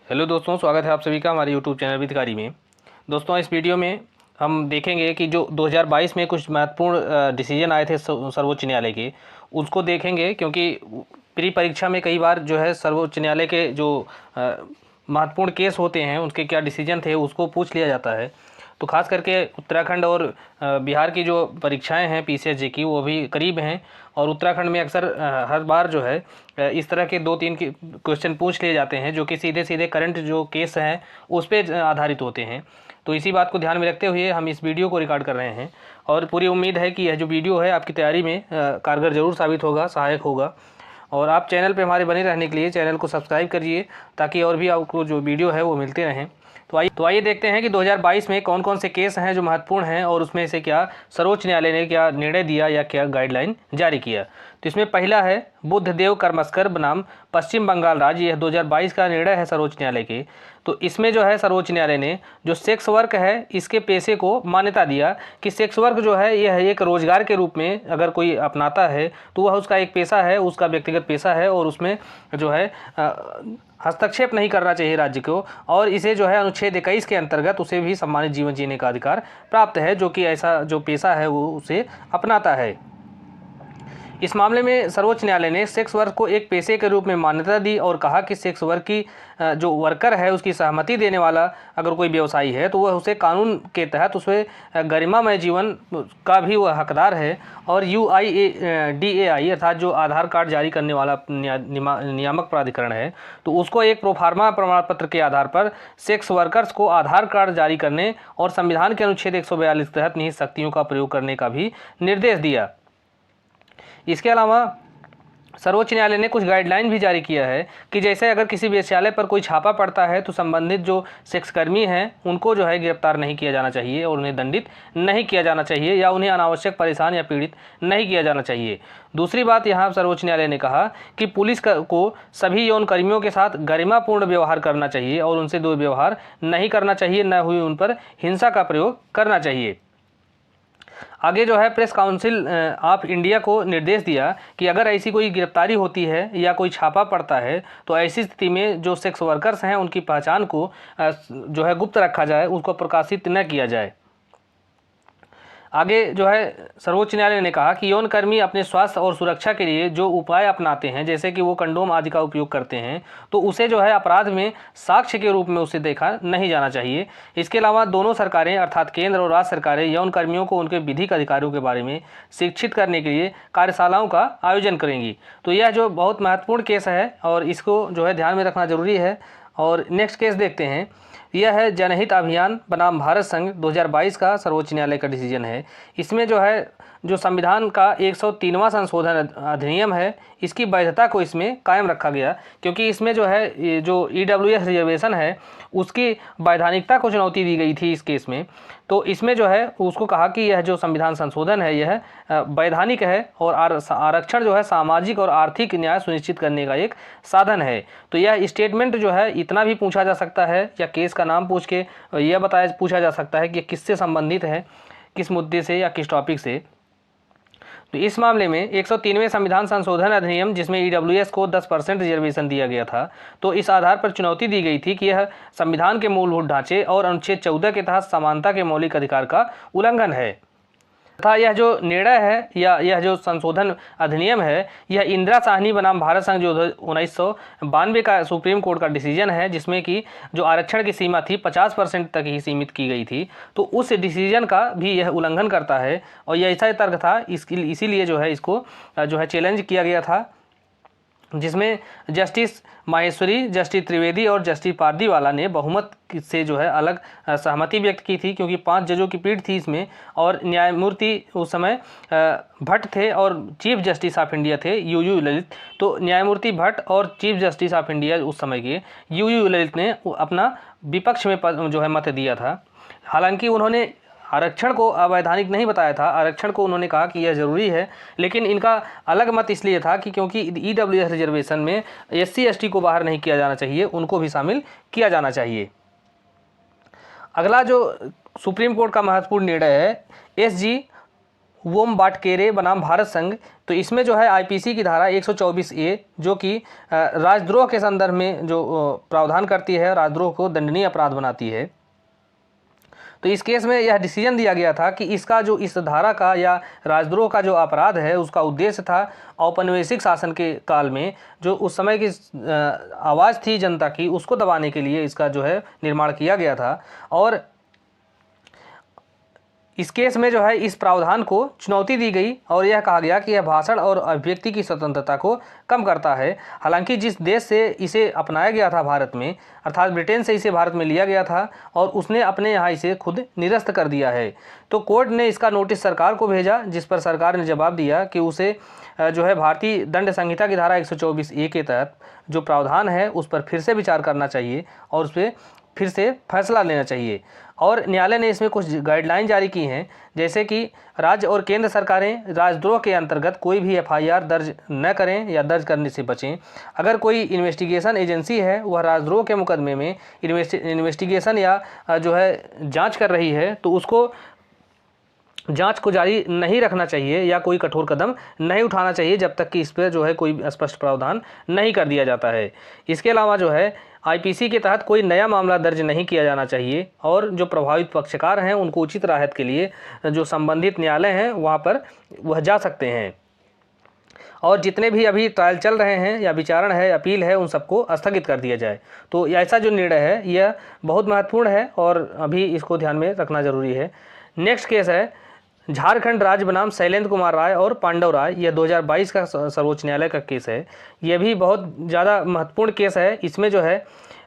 Hello दोस्तों, स्वागत है आप सभी का हमारे यूट्यूब चैनल वित्तकारी में। दोस्तों, इस वीडियो में हम देखेंगे कि जो 2022 में कुछ महत्वपूर्ण डिसीजन आए थे सर्वोच्च न्यायालय के, उसको देखेंगे क्योंकि प्री परीक्षा में कई बार जो है सर्वोच्च न्यायालय के जो महत्वपूर्ण केस होते हैं उनके क्या डिसीजन थे उसको पूछ लिया जाता है। तो खास करके उत्तराखंड और बिहार की जो परीक्षाएं हैं पीसीएसजे की, वो भी करीब हैं और उत्तराखंड में अक्सर हर बार जो है इस तरह के 2-3 क्वेश्चन पूछ लिए जाते हैं जो कि सीधे सीधे करंट जो केस हैं उस पर आधारित होते हैं। तो इसी बात को ध्यान में रखते हुए हम इस वीडियो को रिकॉर्ड कर रहे हैं और पूरी उम्मीद है कि यह जो वीडियो है आपकी तैयारी में कारगर ज़रूर साबित होगा, सहायक होगा। और आप चैनल पे हमारे बने रहने के लिए चैनल को सब्सक्राइब करिए ताकि और भी आपको जो वीडियो है वो मिलते रहें। तो आइए देखते हैं कि 2022 में कौन कौन से केस हैं जो महत्वपूर्ण हैं और उसमें से क्या सर्वोच्च न्यायालय ने क्या निर्णय दिया या क्या गाइडलाइन जारी किया। तो इसमें पहला है बुद्धदेव करमस्कर बनाम पश्चिम बंगाल राज्य। यह 2022 का निर्णय है सर्वोच्च न्यायालय के। तो इसमें जो है सर्वोच्च न्यायालय ने जो सेक्स वर्क है इसके पेशे को मान्यता दिया कि सेक्स वर्क जो है यह एक रोजगार के रूप में अगर कोई अपनाता है तो वह उसका एक पेशा है, उसका व्यक्तिगत पेशा है और उसमें जो है हस्तक्षेप नहीं करना चाहिए राज्य को। और इसे जो है अनुच्छेद 21 के अंतर्गत उसे भी सम्मानित जीवन जीने का अधिकार प्राप्त है जो कि ऐसा जो पेशा है वो उसे अपनाता है। इस मामले में सर्वोच्च न्यायालय ने सेक्स वर्क को एक पेशे के रूप में मान्यता दी और कहा कि सेक्स वर्क की जो वर्कर है उसकी सहमति देने वाला अगर कोई व्यवसायी है तो वह उसे कानून के तहत उसे गरिमामय जीवन का भी वह हकदार है। और UIDAI अर्थात जो आधार कार्ड जारी करने वाला नियामक प्राधिकरण है तो उसको एक प्रोफार्मा प्रमाण पत्र के आधार पर सेक्स वर्कर्स को आधार कार्ड जारी करने और संविधान के अनुच्छेद 142 के तहत निहित शक्तियों का प्रयोग करने का भी निर्देश दिया। इसके अलावा सर्वोच्च न्यायालय ने कुछ गाइडलाइन भी जारी किया है कि जैसे अगर किसी वेश्यालय पर कोई छापा पड़ता है तो संबंधित जो सेक्सकर्मी हैं उनको जो है गिरफ्तार नहीं किया जाना चाहिए और उन्हें दंडित नहीं किया जाना चाहिए या उन्हें अनावश्यक परेशान या पीड़ित नहीं किया जाना चाहिए। दूसरी बात यहाँ सर्वोच्च न्यायालय ने कहा कि पुलिस को सभी यौन कर्मियों के साथ गरिमापूर्ण व्यवहार करना चाहिए और उनसे दुर्व्यवहार नहीं करना चाहिए, न हुई उन पर हिंसा का प्रयोग करना चाहिए। आगे जो है प्रेस काउंसिल ऑफ इंडिया को निर्देश दिया कि अगर ऐसी कोई गिरफ्तारी होती है या कोई छापा पड़ता है तो ऐसी स्थिति में जो सेक्स वर्कर्स हैं उनकी पहचान को जो है गुप्त रखा जाए, उसको प्रकाशित न किया जाए। आगे जो है सर्वोच्च न्यायालय ने कहा कि यौन कर्मी अपने स्वास्थ्य और सुरक्षा के लिए जो उपाय अपनाते हैं जैसे कि वो कंडोम आदि का उपयोग करते हैं तो उसे जो है अपराध में साक्ष्य के रूप में उसे देखा नहीं जाना चाहिए। इसके अलावा दोनों सरकारें अर्थात केंद्र और राज्य सरकारें यौन कर्मियों को उनके विधिक अधिकारों के बारे में शिक्षित करने के लिए कार्यशालाओं का आयोजन करेंगी। तो यह जो बहुत महत्वपूर्ण केस है और इसको जो है ध्यान में रखना जरूरी है। और नेक्स्ट केस देखते हैं। यह है जनहित अभियान बनाम भारत संघ 2022 का सर्वोच्च न्यायालय का डिसीजन है। इसमें जो है जो संविधान का 103वां संशोधन अधिनियम है इसकी वैधता को इसमें कायम रखा गया क्योंकि इसमें जो है जो EWS रिजर्वेशन है उसकी वैधानिकता को चुनौती दी गई थी इस केस में। तो इसमें जो है उसको कहा कि यह जो संविधान संशोधन है यह वैधानिक है और आरक्षण जो है सामाजिक और आर्थिक न्याय सुनिश्चित करने का एक साधन है। तो यह स्टेटमेंट जो है इतना भी पूछा जा सकता है या केस का नाम पूछ के यह पूछा जा सकता है कि किससे संबंधित है, किस मुद्दे से या किस टॉपिक से। तो इस मामले में 103वें संविधान संशोधन अधिनियम जिसमें EWS को 10% रिजर्वेशन दिया गया था तो इस आधार पर चुनौती दी गई थी कि यह संविधान के मूलभूत ढांचे और अनुच्छेद 14 के तहत समानता के मौलिक अधिकार का उल्लंघन है तथा यह जो निर्णय है या यह जो संशोधन अधिनियम है यह इंदिरा साहनी बनाम भारत संघ जो 1992 का सुप्रीम कोर्ट का डिसीजन है जिसमें कि जो आरक्षण की सीमा थी 50% तक ही सीमित की गई थी तो उस डिसीजन का भी यह उल्लंघन करता है और यह ऐसा तर्क था इसीलिए जो है इसको जो है चैलेंज किया गया था जिसमें जस्टिस माहेश्वरी, जस्टिस त्रिवेदी और जस्टिस पारदीवाला ने बहुमत से जो है अलग सहमति व्यक्त की थी क्योंकि 5 जजों की पीठ थी इसमें और न्यायमूर्ति उस समय भट्ट थे और चीफ जस्टिस ऑफ इंडिया थे UU ललित। तो न्यायमूर्ति भट्ट और चीफ जस्टिस ऑफ इंडिया उस समय के UU ललित ने अपना विपक्ष में जो है मत दिया था। हालांकि उन्होंने आरक्षण को अवैधानिक नहीं बताया था, आरक्षण को उन्होंने कहा कि यह ज़रूरी है, लेकिन इनका अलग मत इसलिए था कि क्योंकि EWS रिजर्वेशन में SC ST को बाहर नहीं किया जाना चाहिए, उनको भी शामिल किया जाना चाहिए। अगला जो सुप्रीम कोर्ट का महत्वपूर्ण निर्णय है SG वोमबाटकेरे बनाम भारत संघ। तो इसमें जो है आईपीसी की धारा 124A जो कि राजद्रोह के संदर्भ में जो प्रावधान करती है, राजद्रोह को दंडनीय अपराध बनाती है। तो इस केस में यह डिसीजन दिया गया था कि इसका जो इस धारा का या राजद्रोह का जो अपराध है उसका उद्देश्य था औपनिवेशिक शासन के काल में जो उस समय की आवाज़ थी जनता की, उसको दबाने के लिए इसका जो है निर्माण किया गया था। और इस केस में जो है इस प्रावधान को चुनौती दी गई और यह कहा गया कि यह भाषण और अभिव्यक्ति की स्वतंत्रता को कम करता है। हालांकि जिस देश से इसे अपनाया गया था भारत में, अर्थात ब्रिटेन से इसे भारत में लिया गया था और उसने अपने यहाँ इसे खुद निरस्त कर दिया है। तो कोर्ट ने इसका नोटिस सरकार को भेजा, जिस पर सरकार ने जवाब दिया कि उसे जो है भारतीय दंड संहिता की धारा 124A के तहत जो प्रावधान है उस पर फिर से विचार करना चाहिए और उस पर फिर से फैसला लेना चाहिए। और न्यायालय ने इसमें कुछ गाइडलाइन जारी की हैं, जैसे कि राज्य और केंद्र सरकारें राजद्रोह के अंतर्गत कोई भी FIR दर्ज न करें या दर्ज करने से बचें। अगर कोई इन्वेस्टिगेशन एजेंसी है वह राजद्रोह के मुकदमे में इन्वेस्टिगेशन या जो है जांच कर रही है तो उसको जांच को जारी नहीं रखना चाहिए या कोई कठोर कदम नहीं उठाना चाहिए जब तक कि इस पर जो है कोई स्पष्ट प्रावधान नहीं कर दिया जाता है। इसके अलावा जो है आईपीसी के तहत कोई नया मामला दर्ज नहीं किया जाना चाहिए और जो प्रभावित पक्षकार हैं उनको उचित राहत के लिए जो संबंधित न्यायालय हैं वहाँ पर वह जा सकते हैं। और जितने भी अभी ट्रायल चल रहे हैं या विचारण है, अपील है, उन सबको स्थगित कर दिया जाए। तो ऐसा जो निर्णय है यह बहुत महत्वपूर्ण है और अभी इसको ध्यान में रखना जरूरी है। नेक्स्ट केस है झारखंड राज्य बनाम शैलेंद्र कुमार राय और पांडव राय। यह 2022 का सर्वोच्च न्यायालय का केस है। यह भी बहुत ज़्यादा महत्वपूर्ण केस है। इसमें जो है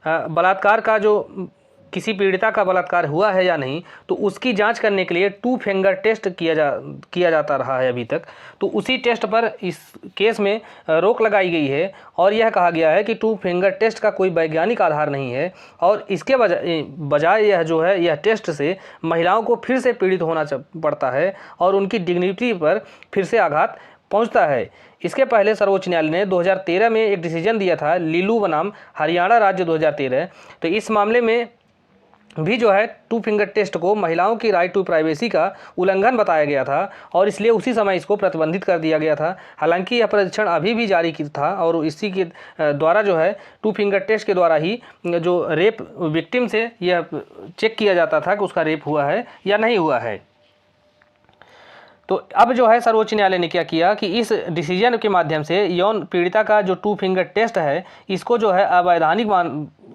बलात्कार का जो किसी पीड़िता का बलात्कार हुआ है या नहीं तो उसकी जांच करने के लिए 2 फिंगर टेस्ट किया जाता रहा है अभी तक। तो उसी टेस्ट पर इस केस में रोक लगाई गई है और यह कहा गया है कि 2 फिंगर टेस्ट का कोई वैज्ञानिक आधार नहीं है और इसके बजाय यह जो है यह टेस्ट से महिलाओं को फिर से पीड़ित होना पड़ता है और उनकी डिग्निटी पर फिर से आघात पहुंचता है। इसके पहले सर्वोच्च न्यायालय ने 2013 में एक डिसीजन दिया था लीलू बनाम हरियाणा राज्य 2013। तो इस मामले में भी जो है 2 फिंगर टेस्ट को महिलाओं की राइट टू प्राइवेसी का उल्लंघन बताया गया था और इसलिए उसी समय इसको प्रतिबंधित कर दिया गया था। हालांकि यह परीक्षण अभी भी जारी की था और इसी के द्वारा जो है 2 फिंगर टेस्ट के द्वारा ही जो रेप विक्टिम से यह चेक किया जाता था कि उसका रेप हुआ है या नहीं हुआ है। तो अब जो है सर्वोच्च न्यायालय ने क्या किया कि इस डिसीजन के माध्यम से यौन पीड़िता का जो 2 फिंगर टेस्ट है इसको जो है अवैधानिक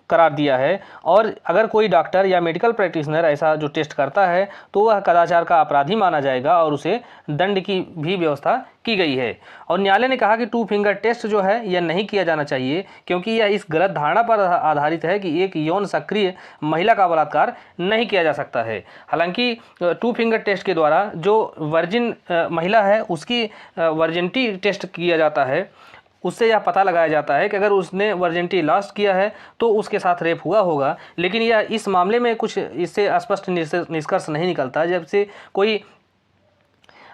करार दिया है और अगर कोई डॉक्टर या मेडिकल प्रैक्टिशनर ऐसा जो टेस्ट करता है तो वह कदाचार का अपराधी माना जाएगा और उसे दंड की भी व्यवस्था की गई है। और न्यायालय ने कहा कि 2 फिंगर टेस्ट जो है यह नहीं किया जाना चाहिए क्योंकि यह इस गलत धारणा पर आधारित है कि एक यौन सक्रिय महिला का बलात्कार नहीं किया जा सकता है। हालांकि 2 फिंगर टेस्ट के द्वारा जो वर्जिन महिला है उसकी वर्जिनिटी टेस्ट किया जाता है, उससे यह पता लगाया जाता है कि अगर उसने वर्जिनिटी लॉस्ट किया है तो उसके साथ रेप हुआ होगा। लेकिन यह इस मामले में कुछ इससे स्पष्ट निष्कर्ष नहीं निकलता। जब से कोई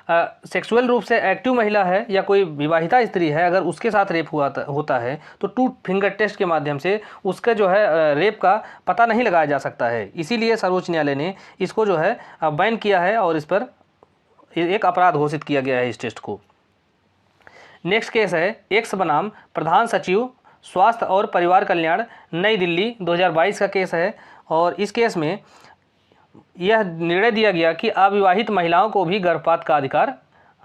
सेक्सुअल रूप से एक्टिव महिला है या कोई विवाहिता स्त्री है, अगर उसके साथ रेप होता है तो 2 फिंगर टेस्ट के माध्यम से उसका जो है रेप का पता नहीं लगाया जा सकता है। इसीलिए सर्वोच्च न्यायालय ने इसको जो है बैन किया है और इस पर एक अपराध घोषित किया गया है इस टेस्ट को। नेक्स्ट केस है एक्स बनाम प्रधान सचिव स्वास्थ्य और परिवार कल्याण नई दिल्ली 2022 का केस है। और इस केस में यह निर्णय दिया गया कि अविवाहित महिलाओं को भी गर्भपात का अधिकार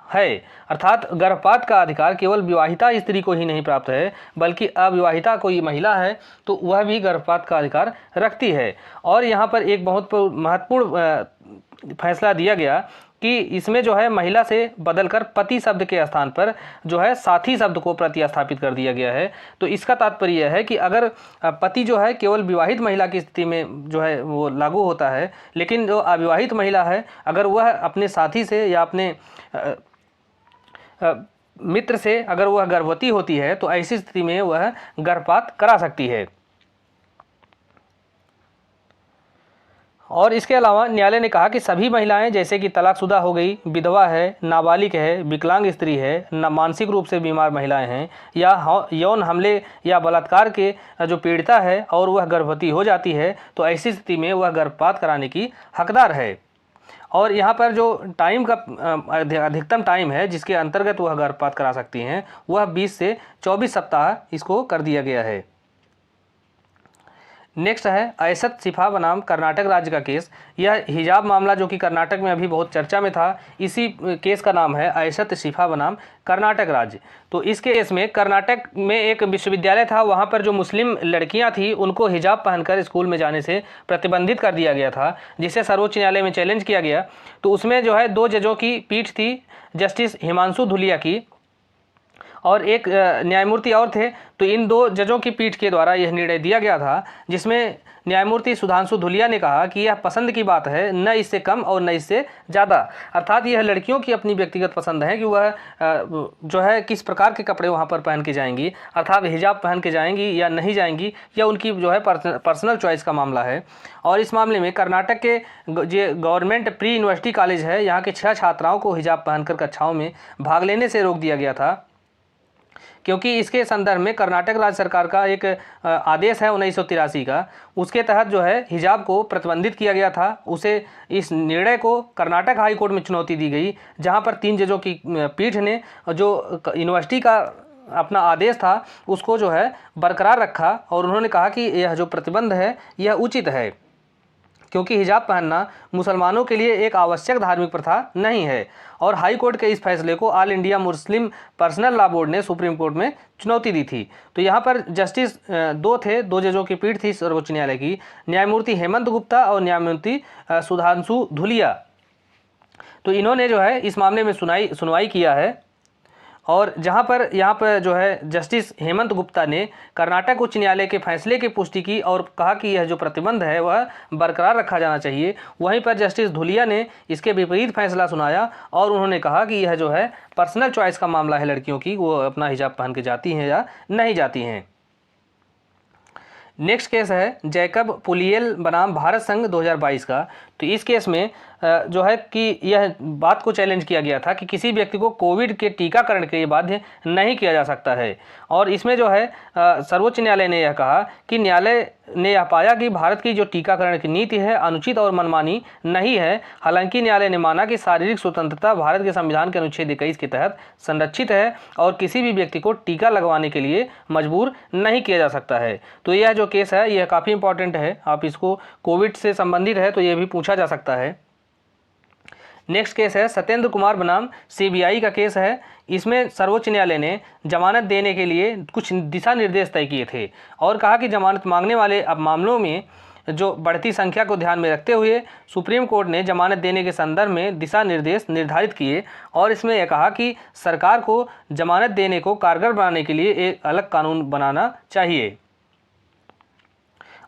है। अर्थात गर्भपात का अधिकार केवल विवाहिता स्त्री को ही नहीं प्राप्त है बल्कि अविवाहिता कोई महिला है तो वह भी गर्भपात का अधिकार रखती है। और यहाँ पर एक बहुत महत्वपूर्ण फैसला दिया गया कि इसमें जो है महिला से बदलकर पति शब्द के स्थान पर जो है साथी शब्द को प्रतिस्थापित कर दिया गया है। तो इसका तात्पर्य यह है कि अगर पति जो है केवल विवाहित महिला की स्थिति में जो है वो लागू होता है, लेकिन जो अविवाहित महिला है अगर वह अपने साथी से या अपने मित्र से अगर वह गर्भवती होती है तो ऐसी स्थिति में वह गर्भपात करा सकती है। और इसके अलावा न्यायालय ने कहा कि सभी महिलाएं जैसे कि तलाकशुदा हो गई, विधवा है, नाबालिग है, विकलांग स्त्री है, मानसिक रूप से बीमार महिलाएं हैं या यौन हमले या बलात्कार के जो पीड़िता है और वह गर्भवती हो जाती है तो ऐसी स्थिति में वह गर्भपात कराने की हकदार है। और यहाँ पर जो टाइम का अधिकतम टाइम है जिसके अंतर्गत वह गर्भपात करा सकती हैं वह 20 से 24 सप्ताह इसको कर दिया गया है। नेक्स्ट है ऐशत शिफा बनाम कर्नाटक राज्य का केस। यह हिजाब मामला जो कि कर्नाटक में अभी बहुत चर्चा में था, इसी केस का नाम है ऐशत शिफा बनाम कर्नाटक राज्य। तो इस केस में कर्नाटक में एक विश्वविद्यालय था, वहाँ पर जो मुस्लिम लड़कियाँ थी उनको हिजाब पहनकर स्कूल में जाने से प्रतिबंधित कर दिया गया था, जिसे सर्वोच्च न्यायालय में चैलेंज किया गया। तो उसमें जो है 2 जजों की पीठ थी, जस्टिस हिमांशु धुलिया की और एक न्यायमूर्ति और थे। तो इन 2 जजों की पीठ के द्वारा यह निर्णय दिया गया था, जिसमें न्यायमूर्ति सुधांशु धुलिया ने कहा कि यह पसंद की बात है, न इससे कम और न इससे ज़्यादा। अर्थात यह लड़कियों की अपनी व्यक्तिगत पसंद है कि वह जो है किस प्रकार के कपड़े वहाँ पर पहन के जाएंगी, अर्थात हिजाब पहन के जाएंगी या नहीं जाएंगी, या उनकी जो है पर्सनल चॉइस का मामला है। और इस मामले में कर्नाटक के जो गवर्नमेंट प्री यूनिवर्सिटी कॉलेज है, यहाँ के 6 छात्राओं को हिजाब पहनकर कक्षाओं में भाग लेने से रोक दिया गया था, क्योंकि इसके संदर्भ में कर्नाटक राज्य सरकार का एक आदेश है 1983 का, उसके तहत जो है हिजाब को प्रतिबंधित किया गया था। उसे इस निर्णय को कर्नाटक हाई कोर्ट में चुनौती दी गई, जहां पर 3 जजों की पीठ ने जो यूनिवर्सिटी का अपना आदेश था उसको जो है बरकरार रखा, और उन्होंने कहा कि यह जो प्रतिबंध है यह उचित है, क्योंकि हिजाब पहनना मुसलमानों के लिए एक आवश्यक धार्मिक प्रथा नहीं है। और हाई कोर्ट के इस फैसले को all India Muslim personal law board ने सुप्रीम कोर्ट में चुनौती दी थी। तो यहाँ पर जस्टिस 2 थे, 2 जजों की पीठ थी सर्वोच्च न्यायालय की, न्यायमूर्ति हेमंत गुप्ता और न्यायमूर्ति सुधांशु धुलिया। तो इन्होंने जो है इस मामले में सुनवाई किया है, और जहां पर यहाँ पर जो है जस्टिस हेमंत गुप्ता ने कर्नाटक उच्च न्यायालय के फैसले की पुष्टि की और कहा कि यह जो प्रतिबंध है वह बरकरार रखा जाना चाहिए। वहीं पर जस्टिस धुलिया ने इसके विपरीत फैसला सुनाया, और उन्होंने कहा कि यह जो है पर्सनल चॉइस का मामला है लड़कियों की, वो अपना हिजाब पहन के जाती हैं या नहीं जाती हैं। नेक्स्ट केस है जैकब पुलियल बनाम भारत संघ 2022 का। तो इस केस में जो है कि यह बात को चैलेंज किया गया था कि किसी व्यक्ति को कोविड के टीकाकरण के लिए बाध्य नहीं किया जा सकता है। और इसमें जो है सर्वोच्च न्यायालय ने यह कहा कि न्यायालय ने यह पाया कि भारत की जो टीकाकरण की नीति है अनुचित और मनमानी नहीं है। हालांकि न्यायालय ने माना कि शारीरिक स्वतंत्रता भारत के संविधान के अनुच्छेद 21 के तहत संरक्षित है और किसी भी व्यक्ति को टीका लगवाने के लिए मजबूर नहीं किया जा सकता है। तो यह जो केस है यह काफ़ी इंपॉर्टेंट है, आप इसको कोविड से संबंधित है तो यह भी पूछा जा सकता है। नेक्स्ट केस है सत्येंद्र कुमार बनाम सीबीआई का केस है। इसमें सर्वोच्च न्यायालय ने जमानत देने के लिए कुछ दिशा निर्देश तय किए थे और कहा कि जमानत मांगने वाले अब मामलों में जो बढ़ती संख्या को ध्यान में रखते हुए सुप्रीम कोर्ट ने जमानत देने के संदर्भ में दिशा निर्देश निर्धारित किए, और इसमें यह कहा कि सरकार को जमानत देने को कारगर बनाने के लिए एक अलग कानून बनाना चाहिए।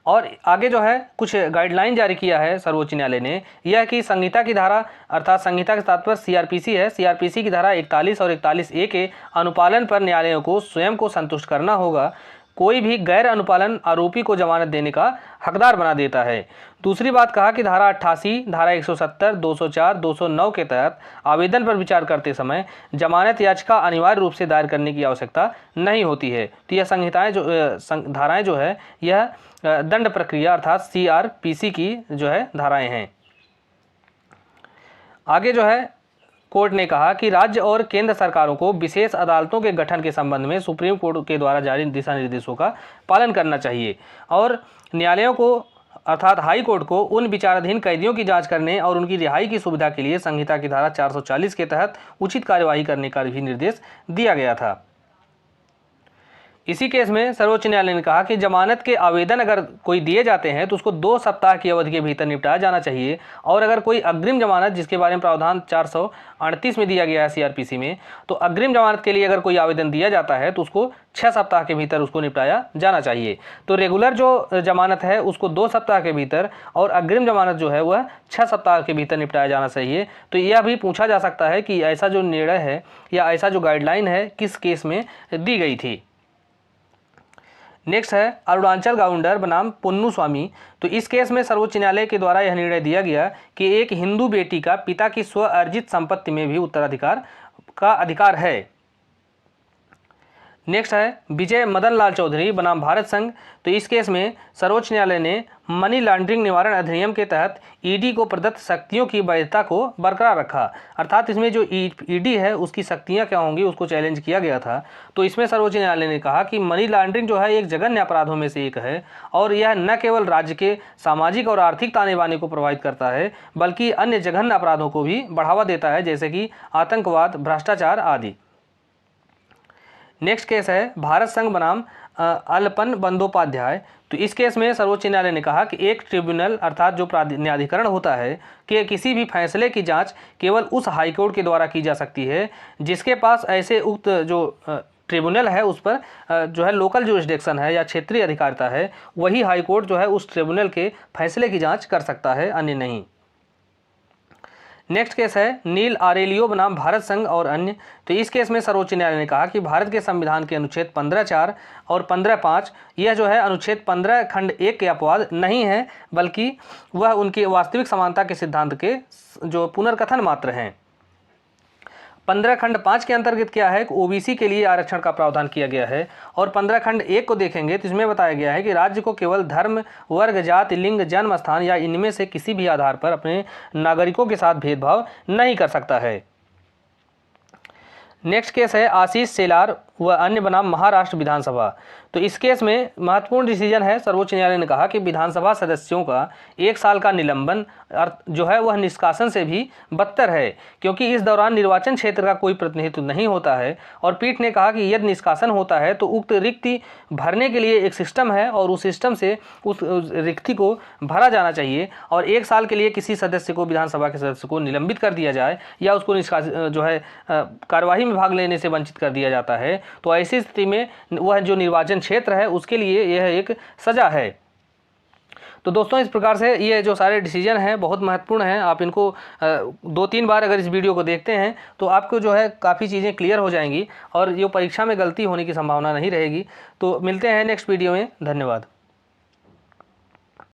और आगे जो है कुछ गाइडलाइन जारी किया है सर्वोच्च न्यायालय ने, यह कि संहिता की धारा अर्थात संहिता के तात्पर्य सीआरपीसी है, सीआरपीसी की धारा 41 और 41A के अनुपालन पर न्यायालयों को स्वयं को संतुष्ट करना होगा। कोई भी गैर अनुपालन आरोपी को जमानत देने का हकदार बना देता है। दूसरी बात कहा कि धारा 88, धारा 170, 204, 209 के तहत आवेदन पर विचार करते समय जमानत याचिका अनिवार्य रूप से दायर करने की आवश्यकता नहीं होती है। तो यह संहिताएं जो धाराएं जो है यह दंड प्रक्रिया अर्थात सीआरपीसी की जो है धाराएं हैं। आगे जो है कोर्ट ने कहा कि राज्य और केंद्र सरकारों को विशेष अदालतों के गठन के संबंध में सुप्रीम कोर्ट के द्वारा जारी दिशा निर्देशों का पालन करना चाहिए, और न्यायालयों को अर्थात हाई कोर्ट को उन विचाराधीन कैदियों की जांच करने और उनकी रिहाई की सुविधा के लिए संहिता की धारा 440 के तहत उचित कार्यवाही करने का भी निर्देश दिया गया था। इसी केस में सर्वोच्च न्यायालय ने कहा कि जमानत के आवेदन अगर कोई दिए जाते हैं तो उसको 2 सप्ताह की अवधि के भीतर निपटाया जाना चाहिए, और अगर कोई अग्रिम जमानत जिसके बारे में प्रावधान 438 में दिया गया है सीआरपीसी में, तो अग्रिम जमानत के लिए अगर कोई आवेदन दिया जाता है तो उसको 6 सप्ताह के भीतर उसको निपटाया जाना चाहिए। तो रेगुलर जो जमानत है उसको 2 सप्ताह के भीतर और अग्रिम जमानत जो है वह 6 सप्ताह के भीतर निपटाया जाना चाहिए। तो यह भी पूछा जा सकता है कि ऐसा जो निर्णय है या ऐसा जो गाइडलाइन है किस केस में दी गई थी। नेक्स्ट है अरुणाचल गाउंडर बनाम पुन्नू स्वामी। तो इस केस में सर्वोच्च न्यायालय के द्वारा यह निर्णय दिया गया कि एक हिंदू बेटी का पिता की स्व अर्जित संपत्ति में भी उत्तराधिकार का अधिकार है। नेक्स्ट है विजय मदन लाल चौधरी बनाम भारत संघ। तो इस केस में सर्वोच्च न्यायालय ने मनी लॉन्ड्रिंग निवारण अधिनियम के तहत ईडी को प्रदत्त शक्तियों की वैधता को बरकरार रखा। अर्थात इसमें जो ईडी है उसकी शक्तियां क्या होंगी उसको चैलेंज किया गया था। तो इसमें सर्वोच्च न्यायालय ने कहा कि मनी लॉन्ड्रिंग जो है एक जघन्य अपराधों में से एक है और यह न केवल राज्य के सामाजिक और आर्थिक ताने बाने को प्रभावित करता है बल्कि अन्य जघन्य अपराधों को भी बढ़ावा देता है, जैसे कि आतंकवाद, भ्रष्टाचार आदि। नेक्स्ट केस है भारत संघ बनाम अलपन बंदोपाध्याय। तो इस केस में सर्वोच्च न्यायालय ने कहा कि एक ट्रिब्यूनल अर्थात जो न्यायाधिकरण होता है कि किसी भी फैसले की जांच केवल उस हाईकोर्ट के द्वारा की जा सकती है जिसके पास ऐसे उक्त जो ट्रिब्यूनल है उस पर जो है लोकल जुरिस्डिक्शन है या क्षेत्रीय अधिकारिता है, वही हाईकोर्ट जो है उस ट्रिब्यूनल के फैसले की जाँच कर सकता है, अन्य नहीं। नेक्स्ट केस है नील आरेलियो बनाम भारत संघ और अन्य। तो इस केस में सर्वोच्च न्यायालय ने कहा कि भारत के संविधान के अनुच्छेद 15(4) और 15(5) यह जो है अनुच्छेद 15 खंड 1 के अपवाद नहीं है बल्कि वह उनकी वास्तविक समानता के सिद्धांत के जो पुनर्कथन मात्र हैं। 15 खंड 5 के अंतर्गत क्या है कि ओबीसी के लिए आरक्षण का प्रावधान किया गया है और 15 खंड 1 को देखेंगे तो इसमें बताया गया है कि राज्य को केवल धर्म, वर्ग, जाति, लिंग, जन्म स्थान या इनमें से किसी भी आधार पर अपने नागरिकों के साथ भेदभाव नहीं कर सकता है। नेक्स्ट केस है आशीष शेलार व अन्य बनाम महाराष्ट्र विधानसभा। तो इस केस में महत्वपूर्ण डिसीजन है। सर्वोच्च न्यायालय ने कहा कि विधानसभा सदस्यों का 1 साल का निलंबन जो है वह निष्कासन से भी बदतर है क्योंकि इस दौरान निर्वाचन क्षेत्र का कोई प्रतिनिधित्व नहीं होता है और पीठ ने कहा कि यदि निष्कासन होता है तो उक्त रिक्ति भरने के लिए एक सिस्टम है और उस सिस्टम से उस रिक्ति को भरा जाना चाहिए और 1 साल के लिए किसी सदस्य को, विधानसभा के सदस्य को निलंबित कर दिया जाए या उसको निष्कासन जो है कार्यवाही में भाग लेने से वंचित कर दिया जाता है तो ऐसी स्थिति में वह जो निर्वाचन क्षेत्र है उसके लिए यह एक सजा है। तो दोस्तों इस प्रकार से ये जो सारे डिसीजन हैं बहुत महत्वपूर्ण हैं। आप इनको 2-3 बार अगर इस वीडियो को देखते हैं तो आपको जो है काफ़ी चीज़ें क्लियर हो जाएंगी और ये परीक्षा में गलती होने की संभावना नहीं रहेगी। तो मिलते हैं नेक्स्ट वीडियो में। धन्यवाद।